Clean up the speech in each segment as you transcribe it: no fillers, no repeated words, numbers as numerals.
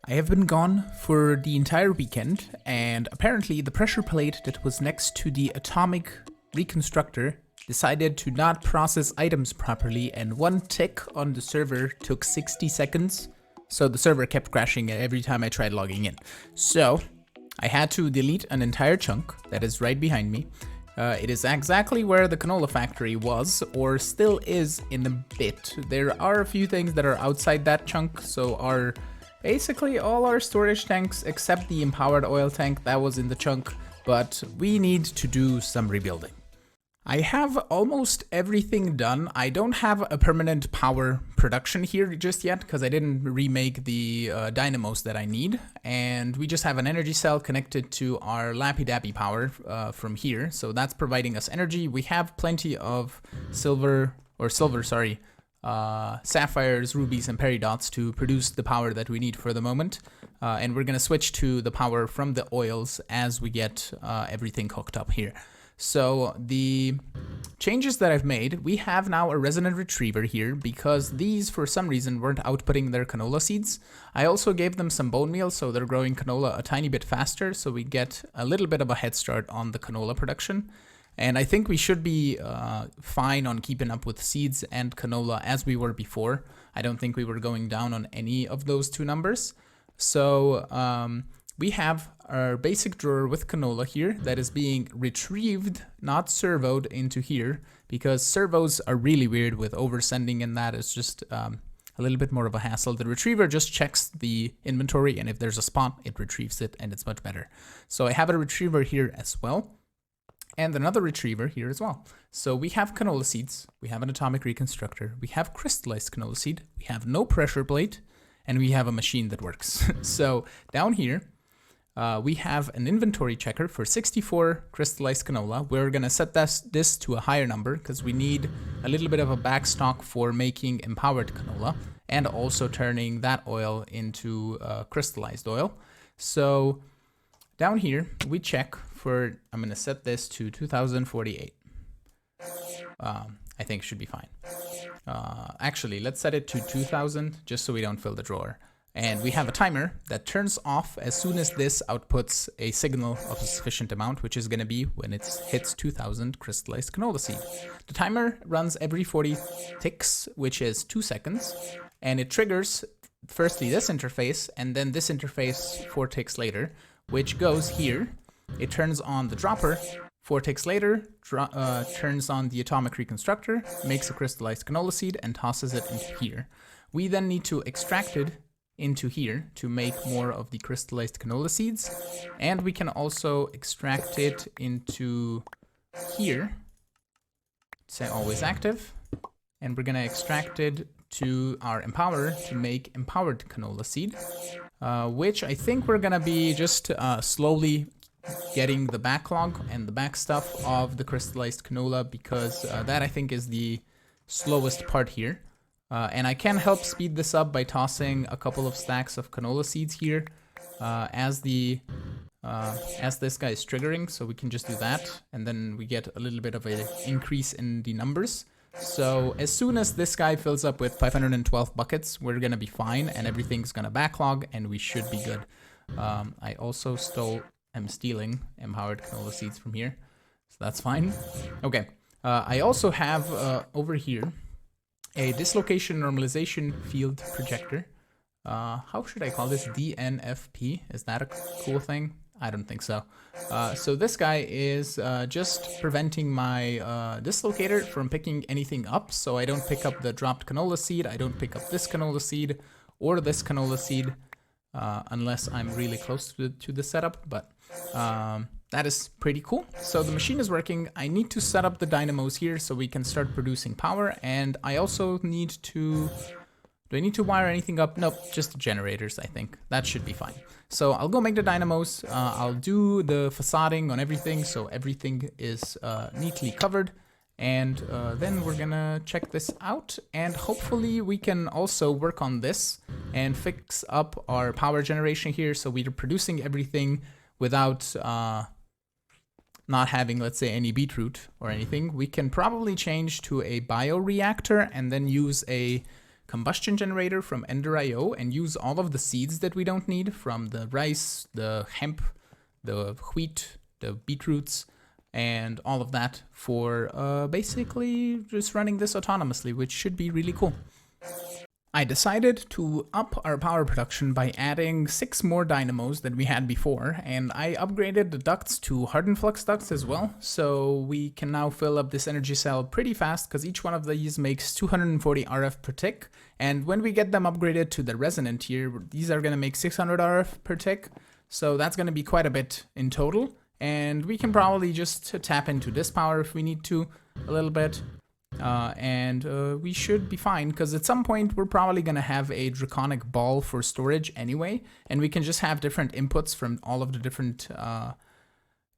I have been gone for the entire weekend, and apparently the pressure plate that was next to the atomic reconstructor decided to not process items properly, and one tick on the server took 60 seconds, so the server kept crashing every time I tried logging in. So I had to delete an entire chunk that is right behind me. It is exactly where the canola factory was, or still is in a bit. There are a few things that are outside that chunk, so basically all our storage tanks except the empowered oil tank that was in the chunk, but we need to do some rebuilding. I have almost everything done. I don't have a permanent power production here just yet because I didn't remake the dynamos that I need, and we just have an energy cell connected to our lappy-dappy power from here, so that's providing us energy. We have plenty of sapphires, rubies, and peridots to produce the power that we need for the moment, and we're gonna switch to the power from the oils as we get everything hooked up here. So the changes that I've made, we have now a resonant retriever here because these for some reason weren't outputting their canola seeds. I also gave them some bone meal so they're growing canola a tiny bit faster, so we get a little bit of a head start on the canola production. And I think we should be fine on keeping up with seeds and canola as we were before. I don't think we were going down on any of those two numbers. So we have our basic drawer with canola here that is being retrieved, not servoed into here, because servos are really weird with oversending, and that is just a little bit more of a hassle. The retriever just checks the inventory, and if there's a spot, it retrieves it, and it's much better. So I have a retriever here as well, and another retriever here as well. So we have canola seeds, we have an atomic reconstructor, we have crystallized canola seed, we have no pressure plate, and we have a machine that works. So down here, we have an inventory checker for 64 crystallized canola. We're gonna set this to a higher number because we need a little bit of a backstock for making empowered canola and also turning that oil into crystallized oil. So down here, we check for, I'm gonna set this to 2048. I think it should be fine. Actually, let's set it to 2000 just so we don't fill the drawer. And we have a timer that turns off as soon as this outputs a signal of a sufficient amount, which is going to be when it hits 2000 crystallized canola seed. The timer runs every 40 ticks, which is 2 seconds, and it triggers firstly this interface and then this interface 4 ticks later, which goes here. It turns on the dropper. 4 ticks later, turns on the atomic reconstructor, makes a crystallized canola seed, and tosses it into here. We then need to extract it into here to make more of the crystallized canola seeds, and we can also extract it into here. Say always active, and we're gonna extract it to our empower to make empowered canola seed, which I think we're gonna be just slowly getting the backlog and the back stuff of the crystallized canola, because that I think is the slowest part here. And I can help speed this up by tossing a couple of stacks of canola seeds here as this guy is triggering, so we can just do that, and then we get a little bit of an increase in the numbers. So as soon as this guy fills up with 512 buckets, we're gonna be fine, and everything's gonna backlog, and we should be good. I also am stealing empowered canola seeds from here, so that's fine. Okay, I also have over here a dislocation normalization field projector. How should I call this? DNFP? Is that a cool thing? I don't think so. So this guy is just preventing my dislocator from picking anything up. So I don't pick up the dropped canola seed. I don't pick up this canola seed or this canola seed unless I'm really close to the setup. But that is pretty cool. So the machine is working. I need to set up the dynamos here so we can start producing power. And I also need to, do I need to wire anything up? Nope, just the generators, I think. That should be fine. So I'll go make the dynamos. I'll do the facading on everything so everything is neatly covered. And then we're gonna check this out, and hopefully we can also work on this and fix up our power generation here so we're producing everything without not having, let's say, any beetroot or anything. We can probably change to a bioreactor and then use a combustion generator from Ender.io and use all of the seeds that we don't need from the rice, the hemp, the wheat, the beetroots, and all of that for basically just running this autonomously, which should be really cool. I decided to up our power production by adding 6 more dynamos than we had before, and I upgraded the ducts to hardened flux ducts as well, so we can now fill up this energy cell pretty fast because each one of these makes 240 RF per tick, and when we get them upgraded to the resonant here, these are going to make 600 RF per tick, so that's going to be quite a bit in total, and we can probably just tap into this power if we need to a little bit. And we should be fine because at some point we're probably going to have a draconic ball for storage anyway, and we can just have different inputs from all of the different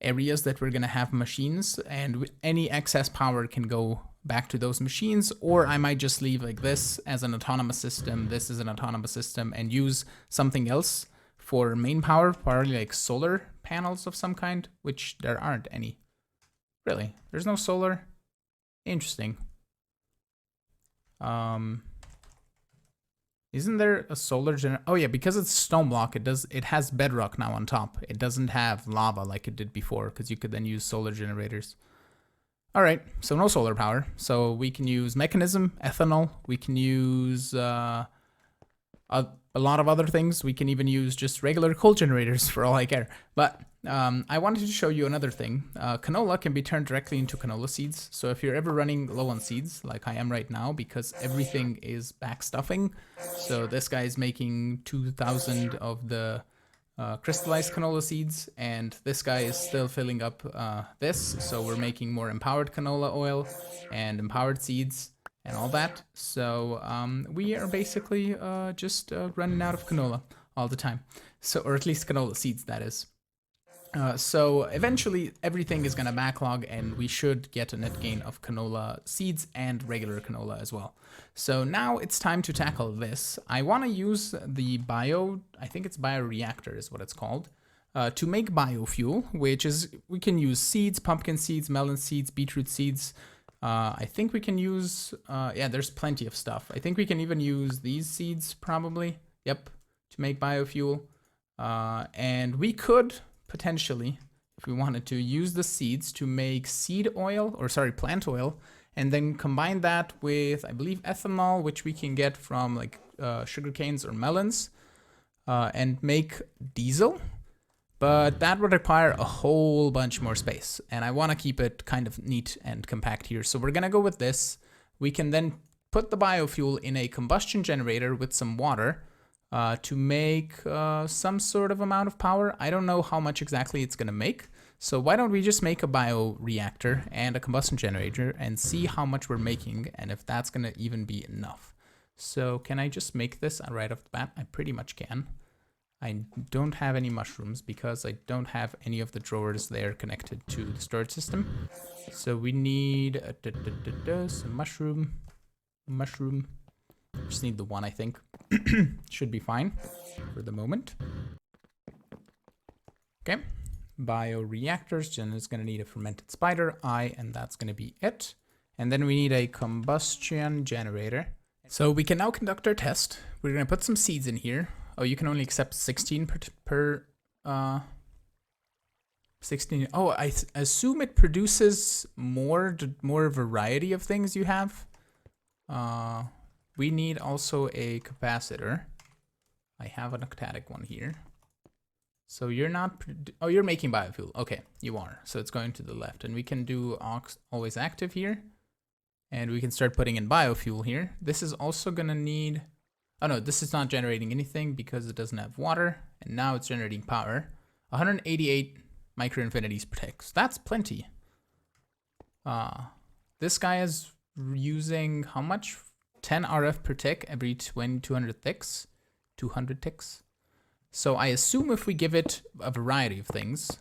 areas that we're going to have machines, and any excess power can go back to those machines, or I might just leave like this as an autonomous system, this is an autonomous system, and use something else for main power, probably like solar panels of some kind, which there aren't any. Really? There's no solar? Interesting. Isn't there a solar generator? Oh yeah, because it's Stoneblock, it has bedrock now on top. It doesn't have lava like it did before, because you could then use solar generators. All right, so no solar power. So we can use mechanism, ethanol. We can use a lot of other things. We can even use just regular coal generators for all I care. But I wanted to show you another thing. Canola can be turned directly into canola seeds. So if you're ever running low on seeds, like I am right now, because everything is back stuffing. So this guy is making 2,000 of the crystallized canola seeds, and this guy is still filling up this. So we're making more empowered canola oil and empowered seeds and all that. So we are basically just running out of canola all the time. So, or at least canola seeds, that is. So eventually everything is going to backlog, and we should get a net gain of canola seeds and regular canola as well. So now it's time to tackle this. I want to use the I think it's bioreactor is what it's called, to make biofuel, which is, we can use seeds, pumpkin seeds, melon seeds, beetroot seeds. I think we can use, yeah, there's plenty of stuff. I think we can even use these seeds probably, yep, to make biofuel. And we could potentially, if we wanted to, use the seeds to make seed oil, or sorry, plant oil, and then combine that with, I believe, ethanol, which we can get from like sugar canes or melons, and make diesel. But that would require a whole bunch more space, and I want to keep it kind of neat and compact here. So we're going to go with this. We can then put the biofuel in a combustion generator with some water, to make some sort of amount of power. I don't know how much exactly it's going to make. So why don't we just make a bioreactor and a combustion generator and see how much we're making and if that's going to even be enough. So can I just make this right off the bat? I pretty much can. I don't have any mushrooms because I don't have any of the drawers there connected to the storage system. So we need some mushroom. Just need the one, I think. Should be fine for the moment. Okay. Bioreactors. Jen is going to need a fermented spider eye, and that's going to be it. And then we need a combustion generator. So we can now conduct our test. We're going to put some seeds in here. Oh, you can only accept 16 per 16. Oh, I assume it produces more variety of things you have. We need also a capacitor. I have an octatic one here. So you're not, oh, you're making biofuel. Okay, you are. So it's going to the left, and we can do always active here, and we can start putting in biofuel here. This is also gonna need, oh no, this is not generating anything because it doesn't have water, and now it's generating power. 188 microinfinities per tick. So that's plenty. This guy is using how much? 10 RF per tick every 200 ticks. 200 ticks. So I assume if we give it a variety of things,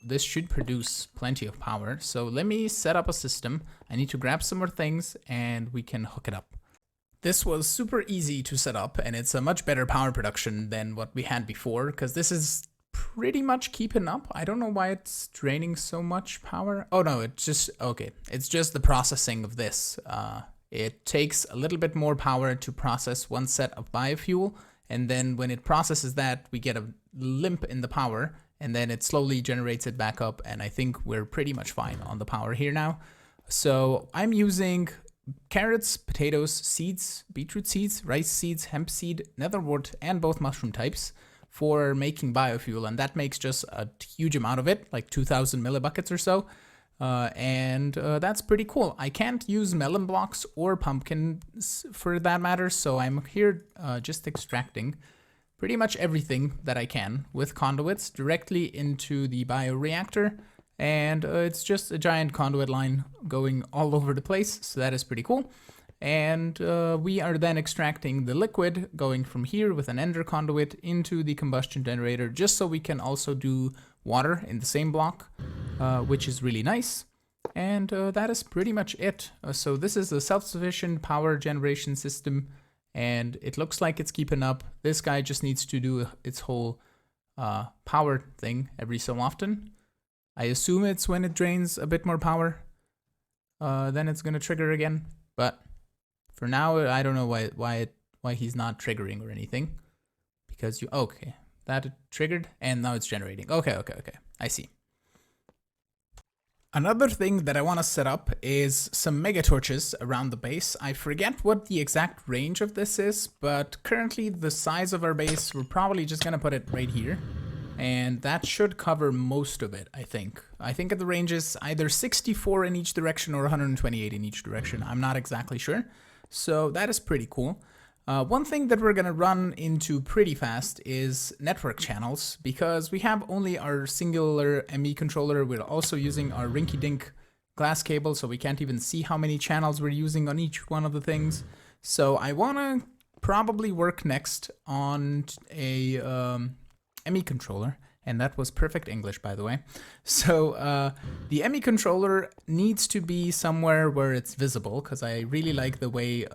this should produce plenty of power. So let me set up a system. I need to grab some more things and we can hook it up. This was super easy to set up, and it's a much better power production than what we had before, because this is pretty much keeping up. I don't know why it's draining so much power. Oh no, it's just, okay. It's just the processing of this it takes a little bit more power to process one set of biofuel. And then when it processes that, we get a limp in the power, and then it slowly generates it back up. And I think we're pretty much fine on the power here now. So I'm using carrots, potatoes, seeds, beetroot seeds, rice seeds, hemp seed, netherwort, and both mushroom types for making biofuel. And that makes just a huge amount of it, like 2,000 millibuckets or so. And that's pretty cool. I can't use melon blocks or pumpkins for that matter, so I'm here just extracting pretty much everything that I can with conduits directly into the bioreactor. And it's just a giant conduit line going all over the place, so that is pretty cool. And we are then extracting the liquid going from here with an ender conduit into the combustion generator, just so we can also do water in the same block, which is really nice. And that is pretty much it. So this is a self-sufficient power generation system, and it looks like it's keeping up. This guy just needs to do its whole power thing every so often. I assume it's when it drains a bit more power, then it's gonna trigger again. But for now, I don't know why he's not triggering or anything, because okay, that triggered and now it's generating. Okay, I see. Another thing that I want to set up is some mega torches around the base. I forget what the exact range of this is, but currently the size of our base, we're probably just gonna put it right here. And that should cover most of it, I think. I think the range is either 64 in each direction or 128 in each direction. I'm not exactly sure. So that is pretty cool. One thing that we're going to run into pretty fast is network channels, because we have only our singular ME controller. We're also using our rinky-dink glass cable, so we can't even see how many channels we're using on each one of the things. So I want to probably work next on a ME controller, and that was perfect English, by the way. So the ME controller needs to be somewhere where it's visible, because I really like the way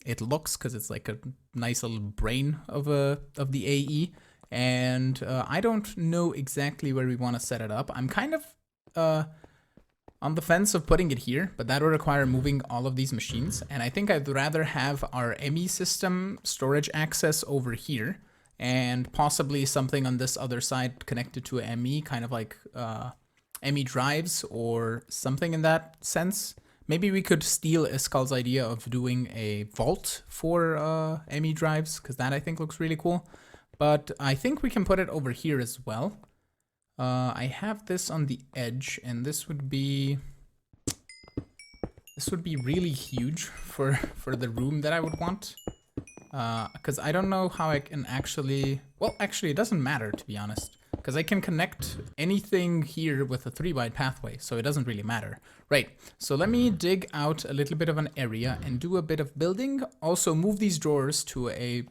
it looks, because it's like a nice little brain of the AE. And I don't know exactly where we want to set it up. I'm kind of on the fence of putting it here, but that would require moving all of these machines. And I think I'd rather have our ME system storage access over here, and possibly something on this other side connected to a ME, kind of like ME drives or something in that sense. Maybe we could steal Iskal's idea of doing a vault for ME drives, because that I think looks really cool. But I think we can put it over here as well. I have this on the edge, and this would be really huge for the room that I would want. Because I don't know how I can actually, well, actually it doesn't matter, to be honest, because I can connect anything here with a 3-byte pathway, so it doesn't really matter. Right, so let me dig out a little bit of an area and do a bit of building. Also move these drawers to a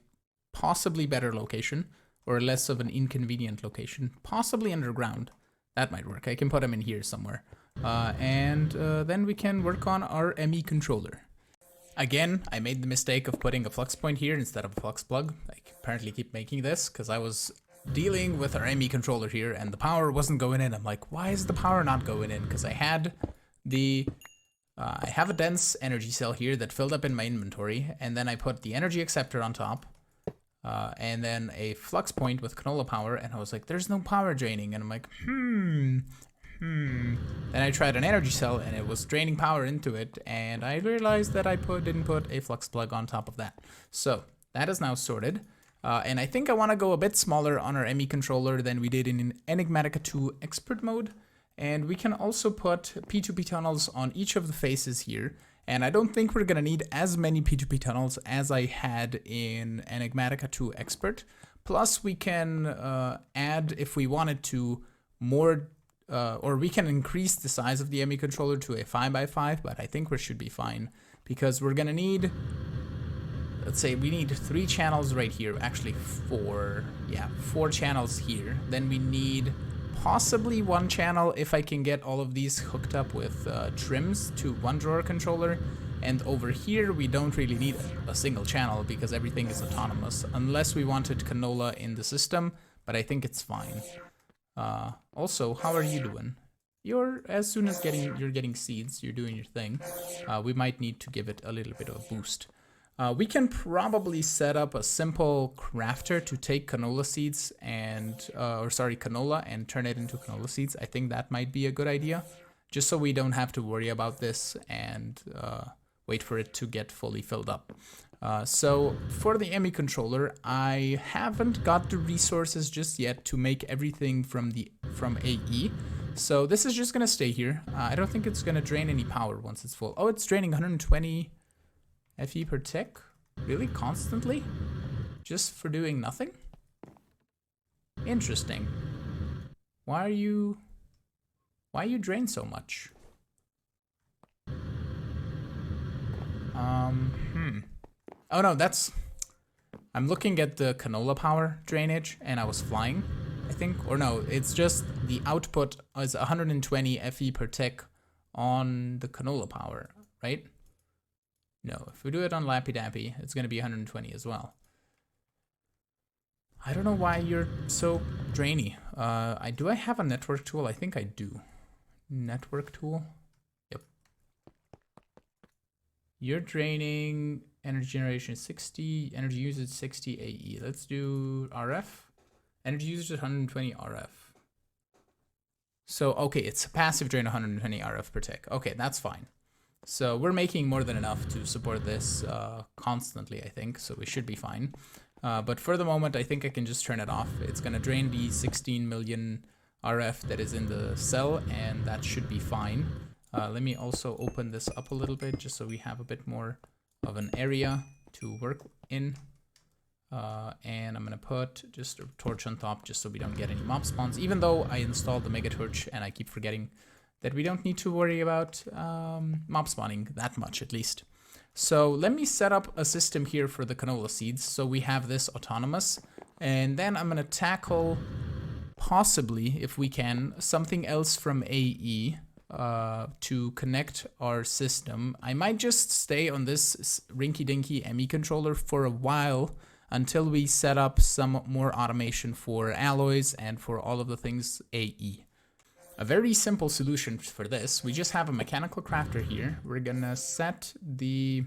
possibly better location, or less of an inconvenient location, possibly underground. That might work. I can put them in here somewhere. And then we can work on our ME controller. Again, I made the mistake of putting a flux point here instead of a flux plug. I apparently keep making this because I was dealing with our ME controller here and the power wasn't going in. I'm like, why is the power not going in? Because I had I have a dense energy cell here that filled up in my inventory, and then I put the energy acceptor on top, and then a flux point with canola power, and I was like, there's no power draining, and I'm like, Then I tried an energy cell and it was draining power into it, and I realized that I didn't put a flux plug on top of that. So that is now sorted. And I think I want to go a bit smaller on our ME controller than we did in Enigmatica 2 expert mode. And we can also put P2P tunnels on each of the faces here. And I don't think we're going to need as many P2P tunnels as I had in Enigmatica 2 expert. Plus we can add, if we wanted to, more or we can increase the size of the ME controller to a 5x5, but I think we should be fine because we're gonna need, let's say we need 3 channels right here, actually 4, yeah, 4 channels here. Then we need possibly 1 channel if I can get all of these hooked up with trims to 1 drawer controller. And over here we don't really need a single channel because everything is autonomous, unless we wanted Canola in the system, but I think it's fine. Also, how are you doing? as soon as you're getting seeds, you're doing your thing, we might need to give it a little bit of a boost. We can probably set up a simple crafter to take canola seeds and, canola and turn it into canola seeds. I think that might be a good idea, just so we don't have to worry about this and wait for it to get fully filled up. So for the ME controller, I haven't got the resources just yet to make everything from AE. So this is just gonna stay here. I don't think it's gonna drain any power once it's full. Oh, it's draining 120 FE per tick? Really? Constantly? Just for doing nothing? Interesting. Why you drain so much? Oh no, I'm looking at the canola power drainage and I was flying, I think. Or no, it's just the output is 120 FE per tick on the canola power, right? No, if we do it on Lappy Dappy, it's going to be 120 as well. I don't know why you're so drainy. Do I have a network tool? I think I do. Network tool? Yep. You're draining energy generation 60, energy usage 60 AE. Let's do RF. Energy usage 120 RF. So, okay, it's a passive drain 120 RF per tick. Okay, that's fine. So we're making more than enough to support this constantly, I think, so we should be fine. But for the moment, I think I can just turn it off. It's going to drain the 16 million RF that is in the cell, and that should be fine. Let me also open this up a little bit, just so we have a bit more of an area to work in. And I'm going to put just a torch on top, just so we don't get any mob spawns, even though I installed the Mega Torch, and I keep forgetting that we don't need to worry about mob spawning that much, at least. So let me set up a system here for the canola seeds, so we have this autonomous, and then I'm going to tackle, possibly, if we can, something else from AE to connect our system. I might just stay on this rinky-dinky ME controller for a while until we set up some more automation for alloys and for all of the things AE. A very simple solution for this, we just have a mechanical crafter here. We're gonna set the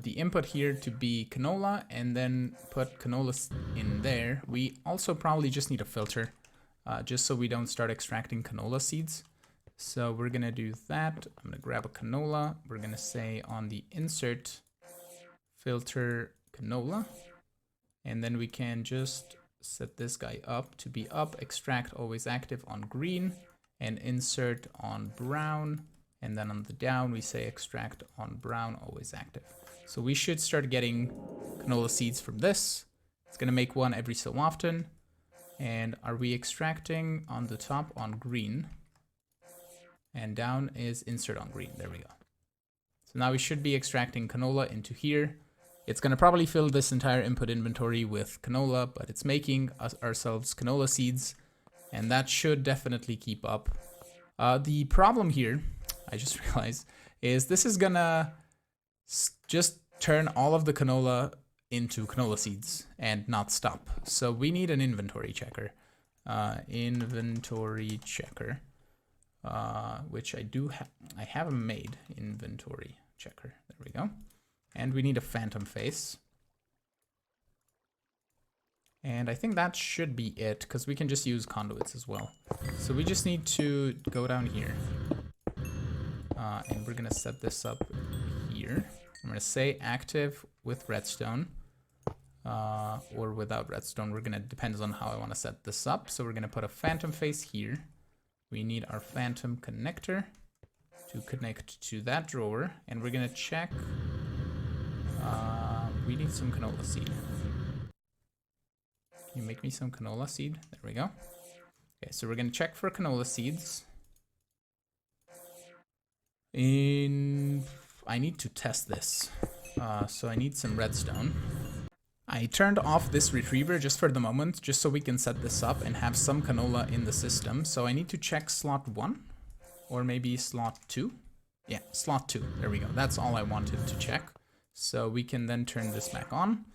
input here to be canola and then put canola in there. We also probably just need a filter just so we don't start extracting canola seeds. So we're gonna do that. I'm gonna grab a canola. We're gonna say on the insert filter canola, and then we can just set this guy up to be up, extract always active on green, and insert on brown, and then on the down we say extract on brown always active. So we should start getting canola seeds from this. It's gonna make one every so often. And are we extracting on the top on green? And down is insert on green. There we go. So now we should be extracting canola into here. It's going to probably fill this entire input inventory with canola, but it's making ourselves canola seeds, and that should definitely keep up. The problem here, I just realized, is this is gonna just turn all of the canola into canola seeds and not stop. So we need an inventory checker. Inventory checker, which I do have. I haven't made inventory checker. There we go. And we need a phantom face. And I think that should be it, because we can just use conduits as well. So we just need to go down here. And we're going to set this up here. I'm going to say active with redstone. Or without redstone. We're going to, depends on how I want to set this up. So we're going to put a phantom face here. We need our phantom connector to connect to that drawer. And we're going to check... we need some canola seed. Can you make me some canola seed? There we go. Okay, so we're gonna check for canola seeds. I need to test this. So I need some redstone. I turned off this retriever just for the moment, just so we can set this up and have some canola in the system. So I need to check slot 1, or maybe slot 2. Yeah, slot 2. There we go. That's all I wanted to check. So we can then turn this back on.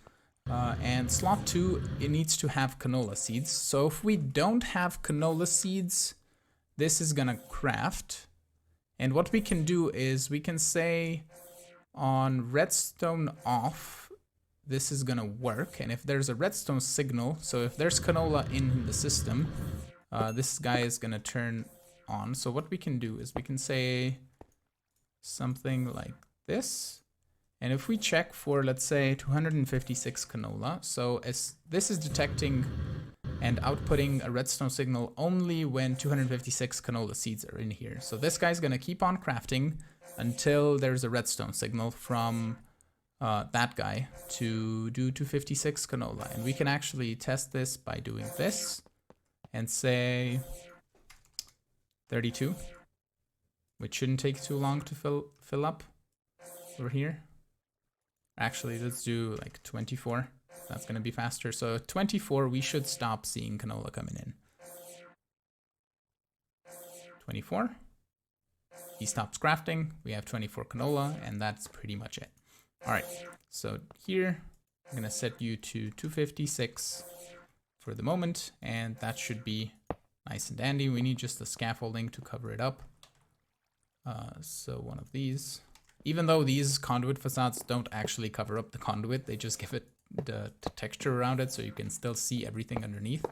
And slot 2, it needs to have canola seeds. So if we don't have canola seeds, this is gonna craft. And what we can do is we can say on redstone off, this is gonna work. And if there's a redstone signal, so if there's canola in the system, this guy is gonna turn on. So what we can do is we can say something like this. And if we check for, let's say, 256 canola, so as this is detecting and outputting a redstone signal only when 256 canola seeds are in here. So this guy's gonna keep on crafting until there's a redstone signal from that guy to do 256 canola. And we can actually test this by doing this and say 32, which shouldn't take too long to fill up over here. Actually, let's do like 24. That's gonna be faster. So 24, we should stop seeing canola coming in. 24. He stops crafting. We have 24 canola, and that's pretty much it. All right, so here I'm gonna set you to 256 for the moment, and that should be nice and dandy. We need just the scaffolding to cover it up. So one of these, even though these conduit facades don't actually cover up the conduit, they just give it the texture around it so you can still see everything underneath.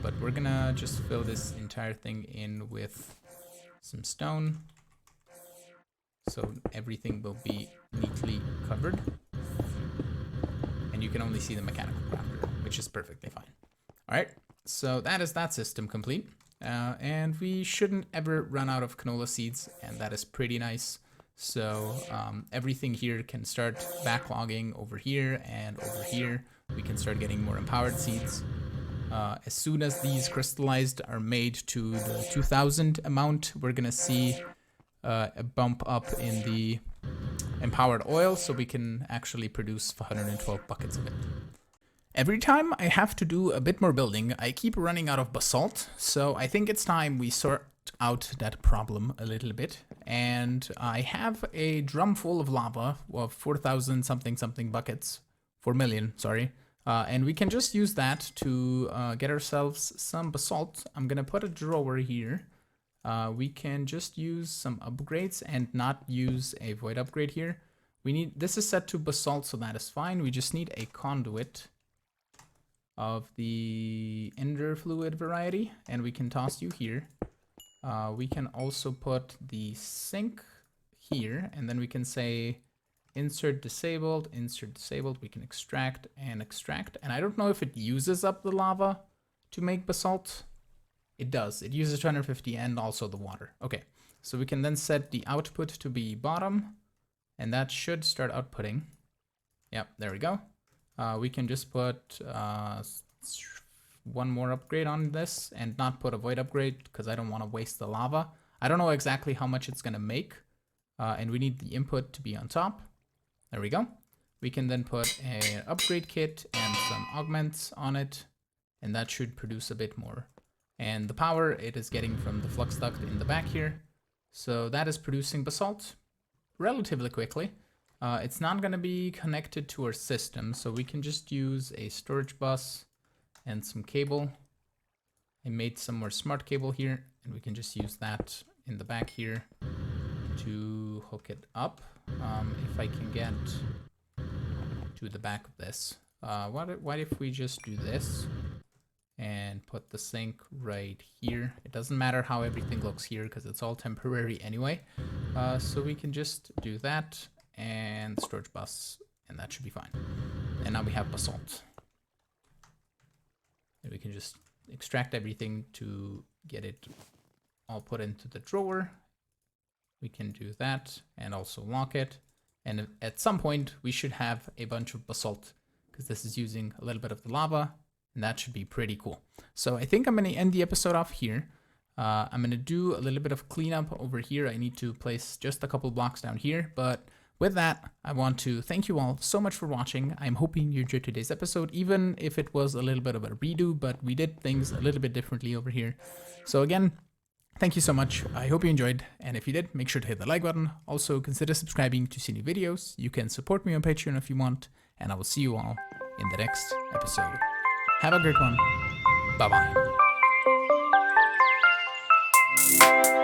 But we're gonna just fill this entire thing in with some stone, so everything will be neatly covered. And you can only see the mechanical crafter, which is perfectly fine. All right, so that is that system complete. And we shouldn't ever run out of canola seeds, and that is pretty nice. So everything here can start backlogging over here and over here. We can start getting more empowered seeds. As soon as these crystallized are made to the 2000 amount, we're gonna see a bump up in the empowered oil, so we can actually produce 112 buckets of it. Every time I have to do a bit more building, I keep running out of basalt, so I think it's time we sort out that problem a little bit. And I have a drum full of lava of 4,000 something buckets, 4 million, sorry. And we can just use that to get ourselves some basalt. I'm gonna put a drawer here. We can just use some upgrades and not use a void upgrade here. This is set to basalt, so that is fine. We just need a conduit of the ender fluid variety, and we can toss you here. We can also put the sink here, and then we can say insert disabled, we can extract and extract. And I don't know if it uses up the lava to make basalt. It does, it uses 250 and also the water. Okay, so we can then set the output to be bottom, and that should start outputting. Yep, there we go. We can just put one more upgrade on this and not put a void upgrade because I don't want to waste the lava. I don't know exactly how much it's going to make, and we need the input to be on top. There we go. We can then put an upgrade kit and some augments on it, and that should produce a bit more. And the power it is getting from the flux duct in the back here. So that is producing basalt relatively quickly. It's not going to be connected to our system, so we can just use a storage bus and some cable. I made some more smart cable here, and we can just use that in the back here to hook it up. If I can get to the back of this. What if we just do this and put the sink right here? It doesn't matter how everything looks here because it's all temporary anyway. So we can just do that and storage bus, and that should be fine. And now we have basalt. And we can just extract everything to get it all put into the drawer. We can do that and also lock it. And at some point we should have a bunch of basalt because this is using a little bit of the lava, and that should be pretty cool. So I think I'm going to end the episode off here. I'm going to do a little bit of cleanup over here. I need to place just a couple blocks down here, but with that, I want to thank you all so much for watching. I'm hoping you enjoyed today's episode, even if it was a little bit of a redo, but we did things a little bit differently over here. So again, thank you so much. I hope you enjoyed, and if you did, make sure to hit the like button. Also, consider subscribing to see new videos. You can support me on Patreon if you want, and I will see you all in the next episode. Have a great one. Bye-bye. Bye.